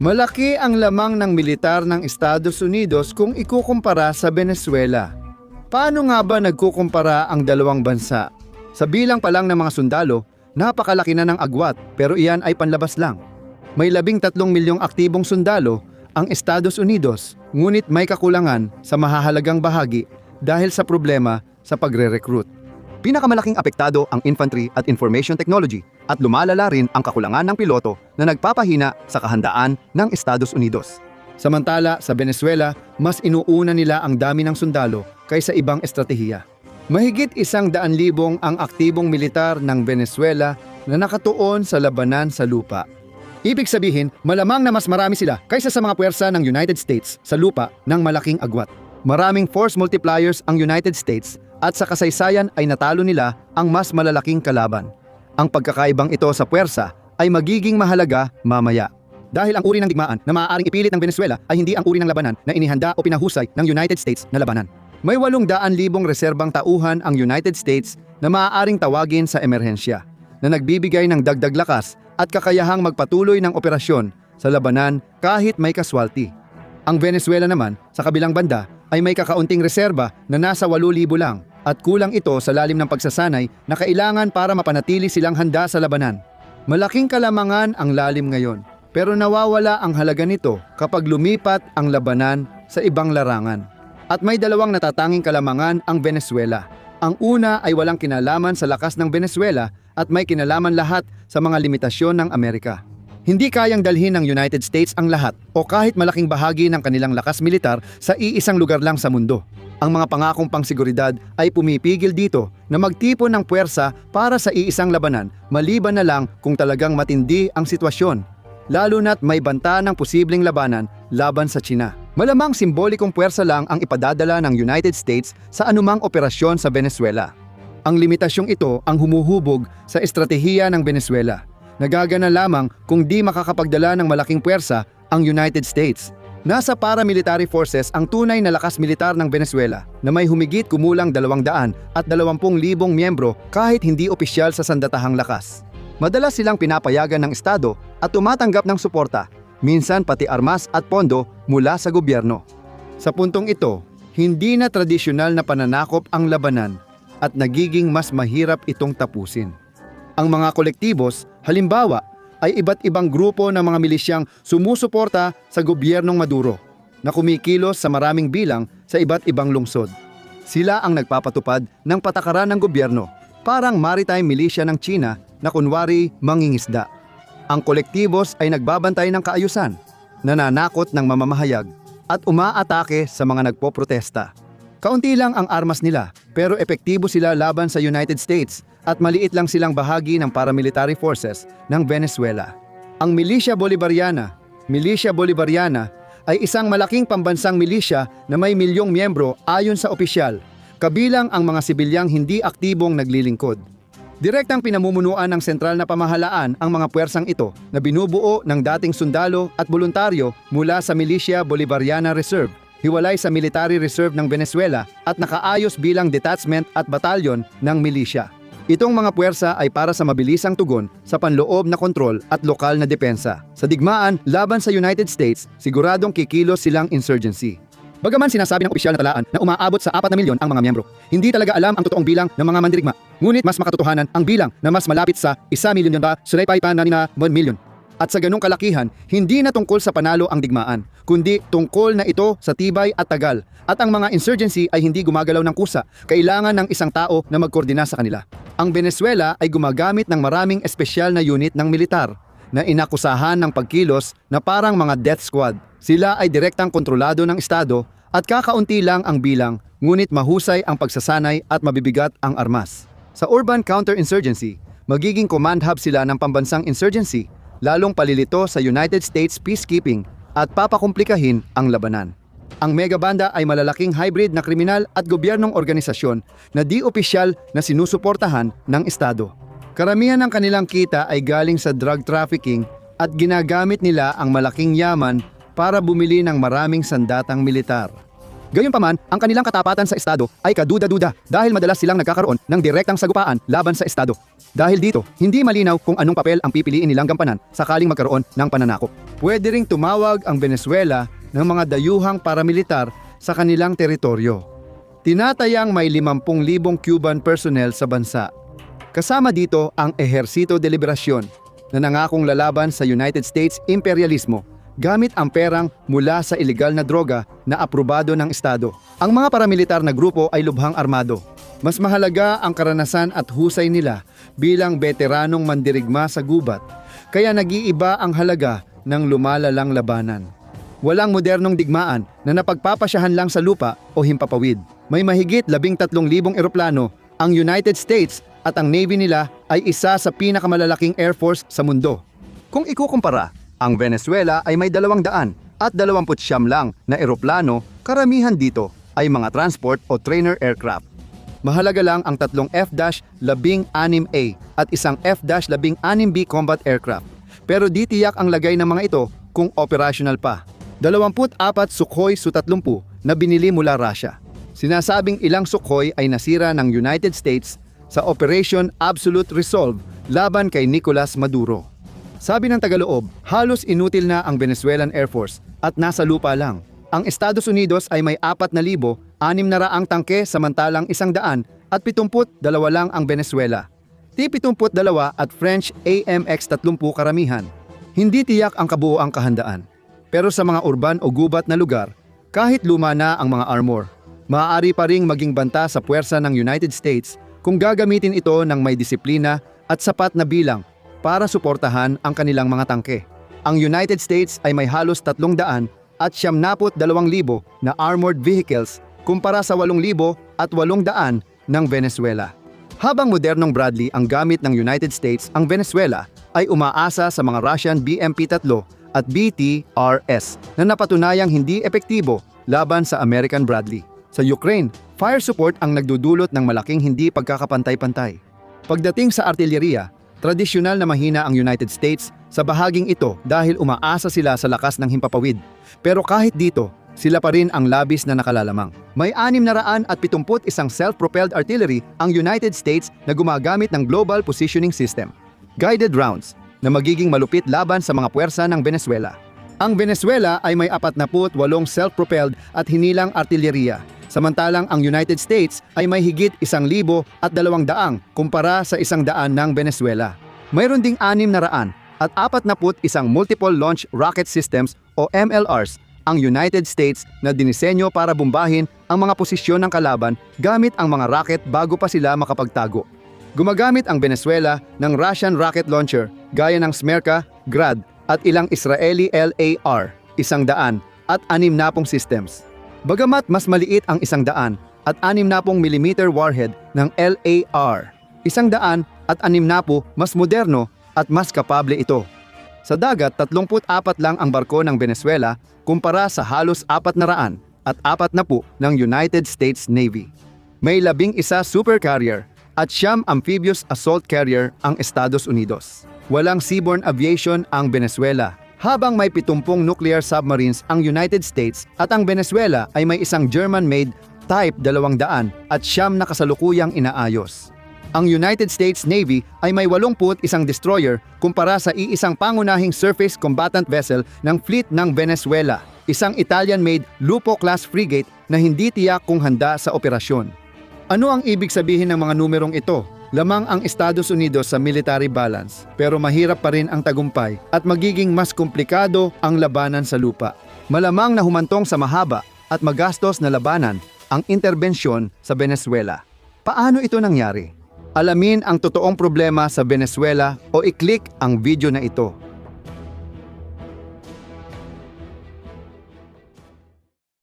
Malaki ang lamang ng militar ng Estados Unidos kung ikukumpara sa Venezuela. Paano nga ba nagkukumpara ang dalawang bansa? Sa bilang pa lang ng mga sundalo, napakalaki na ng agwat pero iyan ay panlabas lang. May 13 milyong aktibong sundalo ang Estados Unidos, ngunit may kakulangan sa mahahalagang bahagi dahil sa problema sa pagre-recruit. Pinakamalaking apektado ang infantry at information technology at lumalala rin ang kakulangan ng piloto na nagpapahina sa kahandaan ng Estados Unidos. Samantala, sa Venezuela, mas inuuna nila ang dami ng sundalo kaysa ibang estratehiya. Mahigit 100,000 ang aktibong militar ng Venezuela na nakatuon sa labanan sa lupa. Ibig sabihin, malamang na mas marami sila kaysa sa mga puwersa ng United States sa lupa ng malaking agwat. Maraming force multipliers ang United States at sa kasaysayan ay natalo nila ang mas malalaking kalaban. Ang pagkakaibang ito sa puwersa ay magiging mahalaga mamaya. Dahil ang uri ng digmaan na maaaring ipilit ng Venezuela ay hindi ang uri ng labanan na inihanda o pinahusay ng United States na labanan. May 800,000 reserbang tauhan ang United States na maaaring tawagin sa emerhensya, na nagbibigay ng dagdag lakas at kakayahang magpatuloy ng operasyon sa labanan kahit may kaswalti. Ang Venezuela naman, sa kabilang banda, ay may kakaunting reserba na nasa 8,000 lang at kulang ito sa lalim ng pagsasanay na kailangan para mapanatili silang handa sa labanan. Malaking kalamangan ang lalim ngayon, pero nawawala ang halaga nito kapag lumipat ang labanan sa ibang larangan. At may dalawang natatanging kalamangan ang Venezuela. Ang una ay walang kinalaman sa lakas ng Venezuela at may kinalaman lahat sa mga limitasyon ng Amerika. Hindi kayang dalhin ng United States ang lahat o kahit malaking bahagi ng kanilang lakas militar sa iisang lugar lang sa mundo. Ang mga pangakong pangseguridad ay pumipigil dito na magtipon ng puwersa para sa iisang labanan maliban na lang kung talagang matindi ang sitwasyon, lalo na't may banta ng posibleng labanan laban sa China. Malamang simbolikong puwersa lang ang ipadadala ng United States sa anumang operasyon sa Venezuela. Ang limitasyong ito ang humuhubog sa estratehiya ng Venezuela. Nagagana lamang kung di makakapagdala ng malaking puwersa ang United States. Nasa paramilitary forces ang tunay na lakas militar ng Venezuela na may humigit kumulang 220,000 miyembro kahit hindi opisyal sa sandatahang lakas. Madalas silang pinapayagan ng Estado at tumatanggap ng suporta, minsan pati armas at pondo mula sa gobyerno. Sa puntong ito, hindi na tradisyonal na pananakop ang labanan at nagiging mas mahirap itong tapusin. Ang mga kolektibos, halimbawa, ay iba't ibang grupo ng mga milisyang sumusuporta sa gobyernong Maduro na kumikilos sa maraming bilang sa iba't ibang lungsod. Sila ang nagpapatupad ng patakaran ng gobyerno, parang maritime militia ng China na kunwari mangingisda. Ang kolektibos ay nagbabantay ng kaayusan, nananakot ng mamamahayag at umaatake sa mga nagpoprotesta. Kaunti lang ang armas nila pero epektibo sila laban sa United States at maliit lang silang bahagi ng paramilitary forces ng Venezuela. Ang Milicia Bolivariana ay isang malaking pambansang milisya na may milyong miyembro ayon sa opisyal, kabilang ang mga sibilyang hindi aktibong naglilingkod. Direktang pinamumunuan ng sentral na pamahalaan ang mga puwersang ito na binubuo ng dating sundalo at voluntaryo mula sa Milicia Bolivariana Reserve, hiwalay sa Military Reserve ng Venezuela at nakaayos bilang detachment at batalyon ng milisya. Itong mga puwersa ay para sa mabilisang tugon sa panloob na kontrol at lokal na depensa. Sa digmaan laban sa United States, siguradong kikilos silang insurgency. Bagaman sinasabi ng opisyal na talaan na umaabot sa 4 na milyon ang mga miyembro, hindi talaga alam ang totoong bilang ng mga mandirigma. Ngunit mas makatotohanan ang bilang na mas malapit sa 1 milyon ba sulay-pay pa na 1 milyon. At sa ganung kalakihan, hindi na tungkol sa panalo ang digmaan, kundi tungkol na ito sa tibay at tagal. At ang mga insurgency ay hindi gumagalaw ng kusa, kailangan ng isang tao na magkoordina sa kanila. Ang Venezuela ay gumagamit ng maraming espesyal na unit ng militar na inakusahan ng pagkilos na parang mga death squad. Sila ay direktang kontrolado ng Estado at kakaunti lang ang bilang, ngunit mahusay ang pagsasanay at mabibigat ang armas. Sa urban counterinsurgency, magiging command hub sila ng pambansang insurgency, lalong palilito sa United States peacekeeping at papakomplikahin ang labanan. Ang megabanda ay malalaking hybrid na kriminal at gobyernong organisasyon na di opisyal na sinusuportahan ng Estado. Karamihan ng kanilang kita ay galing sa drug trafficking at ginagamit nila ang malaking yaman para bumili ng maraming sandatang militar. Gayunpaman, ang kanilang katapatan sa estado ay kaduda-duda dahil madalas silang nagkakaroon ng direktang sagupaan laban sa estado. Dahil dito, hindi malinaw kung anong papel ang pipiliin nilang gampanan sakaling magkaroon ng pananakop. Pwede ring tumawag ang Venezuela ng mga dayuhang paramilitar sa kanilang teritoryo. Tinatayang may 50,000 Cuban personnel sa bansa. Kasama dito ang Ejercito de Liberación na nangakong lalaban sa United States imperialismo gamit ang perang mula sa ilegal na droga na aprobado ng Estado. Ang mga paramilitar na grupo ay lubhang armado. Mas mahalaga ang karanasan at husay nila bilang veteranong mandirigma sa gubat, kaya nag-iiba ang halaga ng lumalalang labanan. Walang modernong digmaan na napagpapasyahan lang sa lupa o himpapawid. May mahigit 13,000 eroplano. Ang United States at ang Navy nila ay isa sa pinakamalalaking Air Force sa mundo. Kung ikukumpara, ang Venezuela ay may 229 lang na eroplano, karamihan dito ay mga transport o trainer aircraft. Mahalaga lang ang 3 F-16A at isang F-16B combat aircraft. Pero di tiyak ang lagay ng mga ito kung operational pa. 24 Sukhoi Su-30 na binili mula Russia. Sinasabing ilang Sukhoi ay nasira ng United States sa Operation Absolute Resolve laban kay Nicolas Maduro. Sabi ng tagaloob, halos inutil na ang Venezuelan Air Force at nasa lupa lang. Ang Estados Unidos ay may 4,600 tangke samantalang 172 lang ang Venezuela. T-72 at French AMX-30 karamihan. Hindi tiyak ang kabuoang kahandaan. Pero sa mga urban o gubat na lugar, kahit luma na ang mga armor, maaari pa ring maging banta sa puwersa ng United States kung gagamitin ito ng may disiplina at sapat na bilang para suportahan ang kanilang mga tangke. Ang United States ay may halos 300 at 72,000 na armored vehicles kumpara sa 8,800 ng Venezuela. Habang modernong Bradley ang gamit ng United States, ang Venezuela ay umaasa sa mga Russian BMP-3 at BTRS na napatunayang hindi epektibo laban sa American Bradley. Sa Ukraine, fire support ang nagdudulot ng malaking hindi pagkakapantay-pantay. Pagdating sa artilleriya, tradisyonal na mahina ang United States sa bahaging ito dahil umaasa sila sa lakas ng himpapawid. Pero kahit dito, sila pa rin ang labis na nakalalamang. May 671 self-propelled artillery ang United States na gumagamit ng Global Positioning System, guided rounds, na magiging malupit laban sa mga puwersa ng Venezuela. Ang Venezuela ay may 48 self-propelled at hinilang artilleriya, samantalang ang United States ay may higit 1,200 kumpara sa 100 ng Venezuela. Mayroon ding 600 at 41 multiple launch rocket systems o MLRs ang United States na dinisenyo para bombahin ang mga posisyon ng kalaban gamit ang mga rocket bago pa sila makapagtago. Gumagamit ang Venezuela ng Russian rocket launcher gaya ng Smerka, Grad at ilang Israeli LAR, 100 at 60 systems. Bagamat mas maliit ang 100 at 60mm warhead ng LAR, 100 at 60 mas moderno at mas kapable ito. Sa dagat, 34 lang ang barko ng Venezuela kumpara sa halos 400 at 40 ng United States Navy. May 11 supercarrier at 9 amphibious assault carrier ang Estados Unidos. Walang seaborne aviation ang Venezuela, habang may 70 nuclear submarines ang United States at ang Venezuela ay may isang German-made Type 200 at 9 na kasalukuyang inaayos. Ang United States Navy ay may 81 destroyer kumpara sa iisang pangunahing surface combatant vessel ng fleet ng Venezuela, isang Italian-made Lupo-class frigate na hindi tiyak kung handa sa operasyon. Ano ang ibig sabihin ng mga numerong ito? Lamang ang Estados Unidos sa military balance, pero mahirap pa rin ang tagumpay at magiging mas komplikado ang labanan sa lupa. Malamang na humantong sa mahaba at magastos na labanan ang interbensyon sa Venezuela. Paano ito nangyari? Alamin ang totoong problema sa Venezuela o i-click ang video na ito.